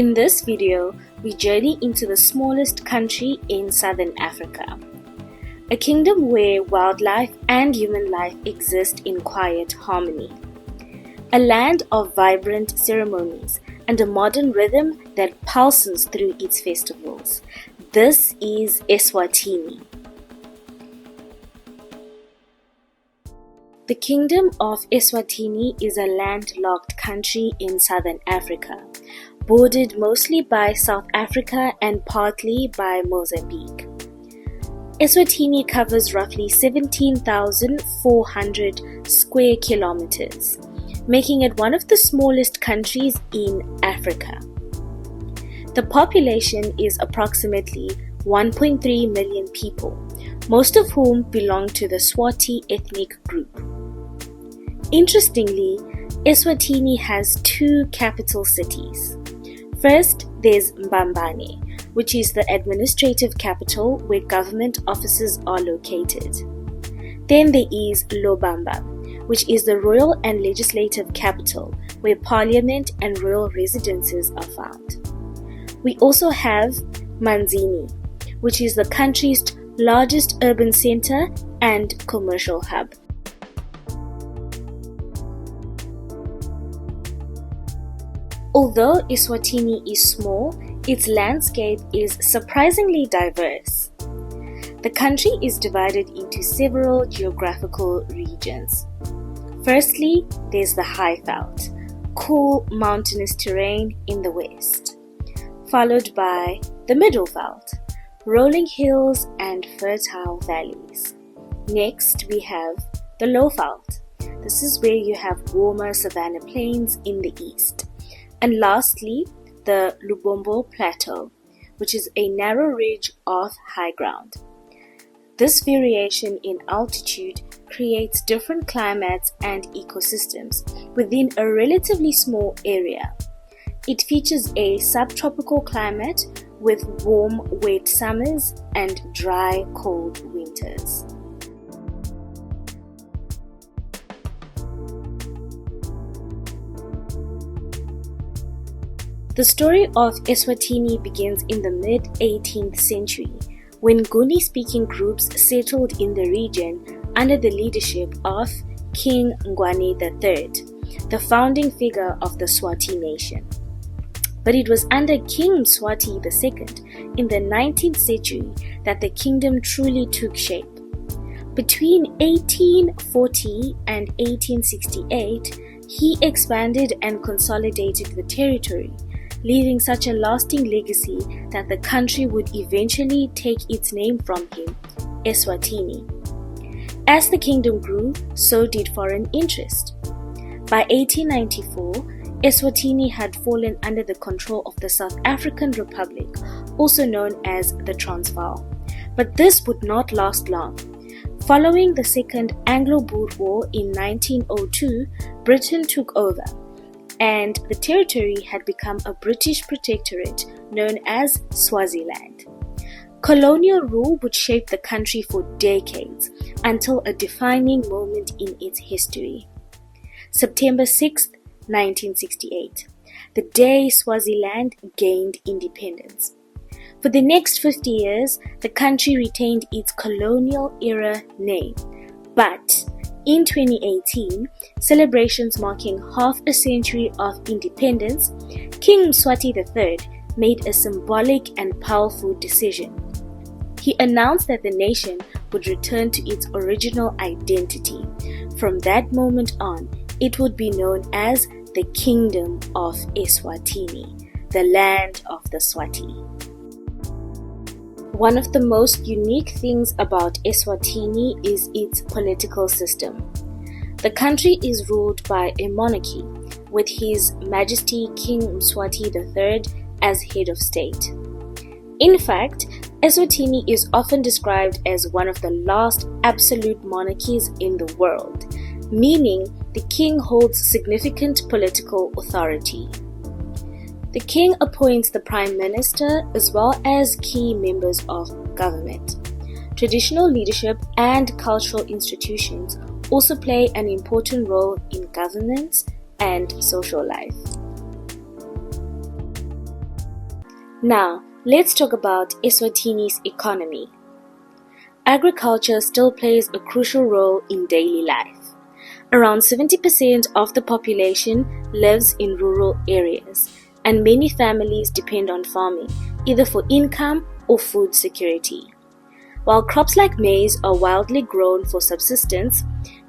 In this video, we journey into the smallest country in southern Africa, a kingdom where wildlife and human life exist in quiet harmony, a land of vibrant ceremonies and a modern rhythm that pulses through its festivals. This is Eswatini. The Kingdom of Eswatini is a landlocked country in southern Africa, bordered mostly by South Africa and partly by Mozambique. Eswatini covers roughly 17,400 square kilometers, making it one of the smallest countries in Africa. The population is approximately 1.3 million people, most of whom belong to the Swati ethnic group. Interestingly, Eswatini has two capital cities. First, there's Mbambane, which is the administrative capital where government offices are located. Then there is Lobamba, which is the royal and legislative capital where parliament and royal residences are found. We also have Manzini, which is the country's largest urban center and commercial hub. Although Eswatini is small, its landscape is surprisingly diverse. The country is divided into several geographical regions. Firstly, there's the Highveld, cool mountainous terrain in the west, followed by the Middelveld, rolling hills and fertile valleys. Next, we have the Lowveld. This is where you have warmer savanna plains in the east. And lastly, the Lubombo Plateau, which is a narrow ridge of high ground. This variation in altitude creates different climates and ecosystems within a relatively small area. It features a subtropical climate with warm, wet summers and dry, cold winters. The story of Eswatini begins in the mid-18th century when Nguni-speaking groups settled in the region under the leadership of King Ngwane III, the founding figure of the Swati nation. But it was under King Mswati II in the 19th century that the kingdom truly took shape. Between 1840 and 1868, he expanded and consolidated the territory, leaving such a lasting legacy that the country would eventually take its name from him, Eswatini. As the kingdom grew, so did foreign interest. By 1894, Eswatini had fallen under the control of the South African Republic, also known as the Transvaal. But this would not last long. Following the Second Anglo-Boer War in 1902, Britain took over, and the territory had become a British protectorate known as Swaziland. Colonial rule would shape the country for decades until a defining moment in its history. September 6, 1968, the day Swaziland gained independence. For the next 50 years, the country retained its colonial-era name, but in 2018, celebrations marking half a century of independence, King Mswati III made a symbolic and powerful decision. He announced that the nation would return to its original identity. From that moment on, it would be known as the Kingdom of Eswatini, the land of the Swati. One of the most unique things about Eswatini is its political system. The country is ruled by a monarchy, with His Majesty King Mswati III as head of state. In fact, Eswatini is often described as one of the last absolute monarchies in the world, meaning the king holds significant political authority. The king appoints the prime minister as well as key members of government. Traditional leadership and cultural institutions also play an important role in governance and social life. Now, let's talk about Eswatini's economy. Agriculture still plays a crucial role in daily life. Around 70% of the population lives in rural areas, and many families depend on farming, either for income or food security. While crops like maize are widely grown for subsistence,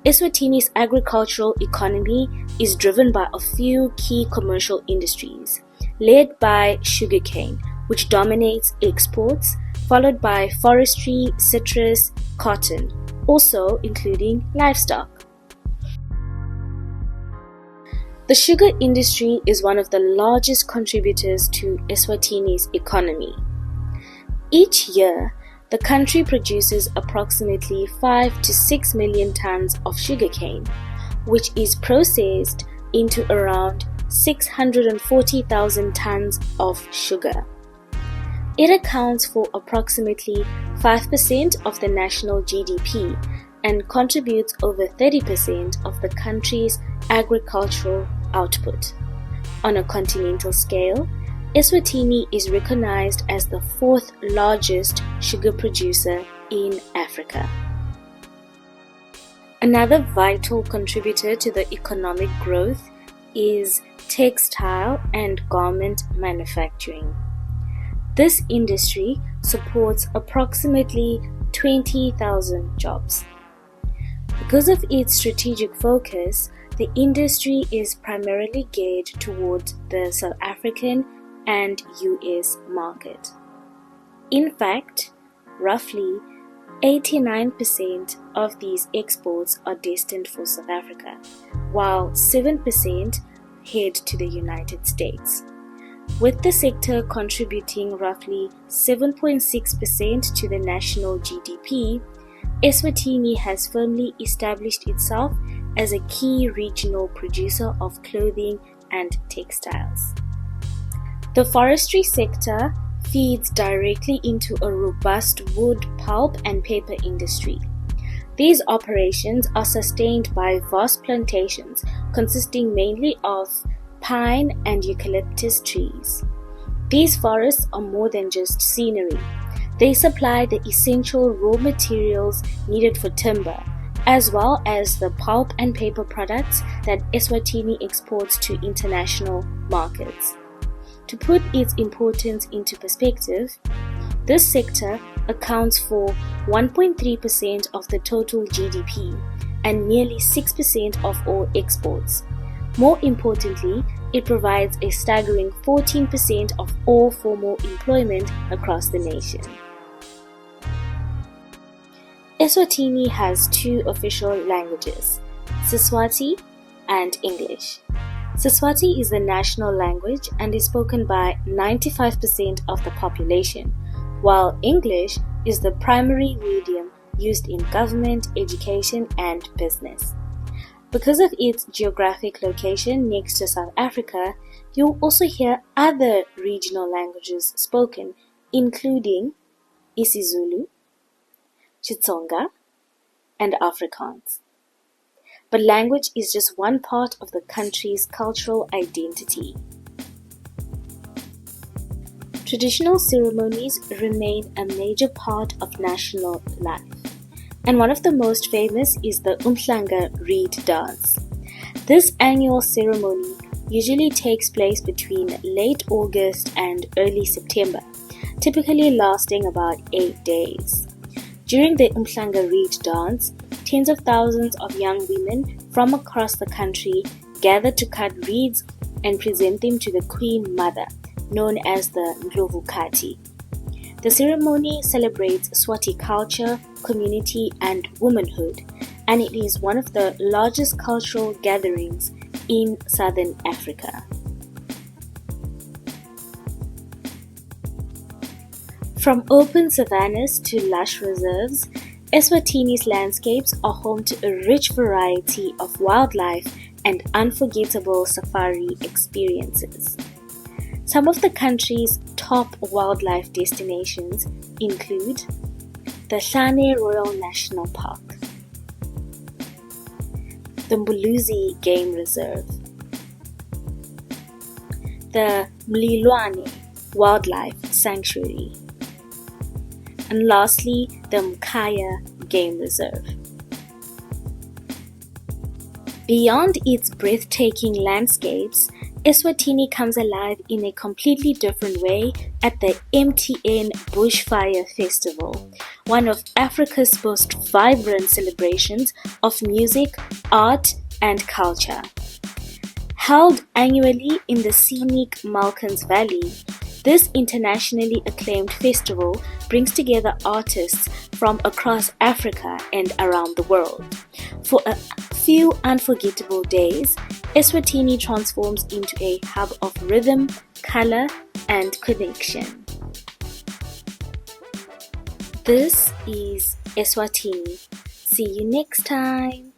Eswatini's agricultural economy is driven by a few key commercial industries, led by sugarcane, which dominates exports, followed by forestry, citrus, cotton, also including livestock. The sugar industry is one of the largest contributors to Eswatini's economy. Each year, the country produces approximately 5 to 6 million tons of sugarcane, which is processed into around 640,000 tons of sugar. It accounts for approximately 5% of the national GDP and contributes over 30% of the country's agricultural output. On a continental scale, Eswatini is recognized as the fourth largest sugar producer in Africa. Another vital contributor to the economic growth is textile and garment manufacturing. This industry supports approximately 20,000 jobs. Because of its strategic focus, the industry is primarily geared towards the South African and US market. In fact, roughly 89% of these exports are destined for South Africa, while 7% head to the United States. With the sector contributing roughly 7.6% to the national GDP, Eswatini has firmly established itself as a key regional producer of clothing and textiles. The forestry sector feeds directly into a robust wood, pulp, and paper industry. These operations are sustained by vast plantations consisting mainly of pine and eucalyptus trees. These forests are more than just scenery. They supply the essential raw materials needed for timber, as well as the pulp and paper products that Eswatini exports to international markets. To put its importance into perspective, this sector accounts for 1.3% of the total GDP and nearly 6% of all exports. More importantly, it provides a staggering 14% of all formal employment across the nation. Eswatini has two official languages, Siswati and English. Siswati is the national language and is spoken by 95% of the population, while English is the primary medium used in government, education, and business. Because of its geographic location next to South Africa, you'll also hear other regional languages spoken, including isiZulu, Xitsonga, and Afrikaans. But language is just one part of the country's cultural identity. Traditional ceremonies remain a major part of national life, and one of the most famous is the Umhlanga Reed Dance. This annual ceremony usually takes place between late August and early September, typically lasting about 8 days. During the Umhlanga Reed Dance, tens of thousands of young women from across the country gather to cut reeds and present them to the Queen Mother, known as the Ndlovukati. The ceremony celebrates Swati culture, community, and womanhood, and it is one of the largest cultural gatherings in Southern Africa. From open savannas to lush reserves, Eswatini's landscapes are home to a rich variety of wildlife and unforgettable safari experiences. Some of the country's top wildlife destinations include the Hlane Royal National Park, the Mbuluzi Game Reserve, the Mlilwane Wildlife Sanctuary. And lastly, the Mkaya Game Reserve. Beyond its breathtaking landscapes, Eswatini comes alive in a completely different way at the MTN Bushfire Festival, one of Africa's most vibrant celebrations of music, art, and culture. Held annually in the scenic Malkans Valley, this internationally acclaimed festival brings together artists from across Africa and around the world. For a few unforgettable days, Eswatini transforms into a hub of rhythm, color, and connection. This is Eswatini. See you next time.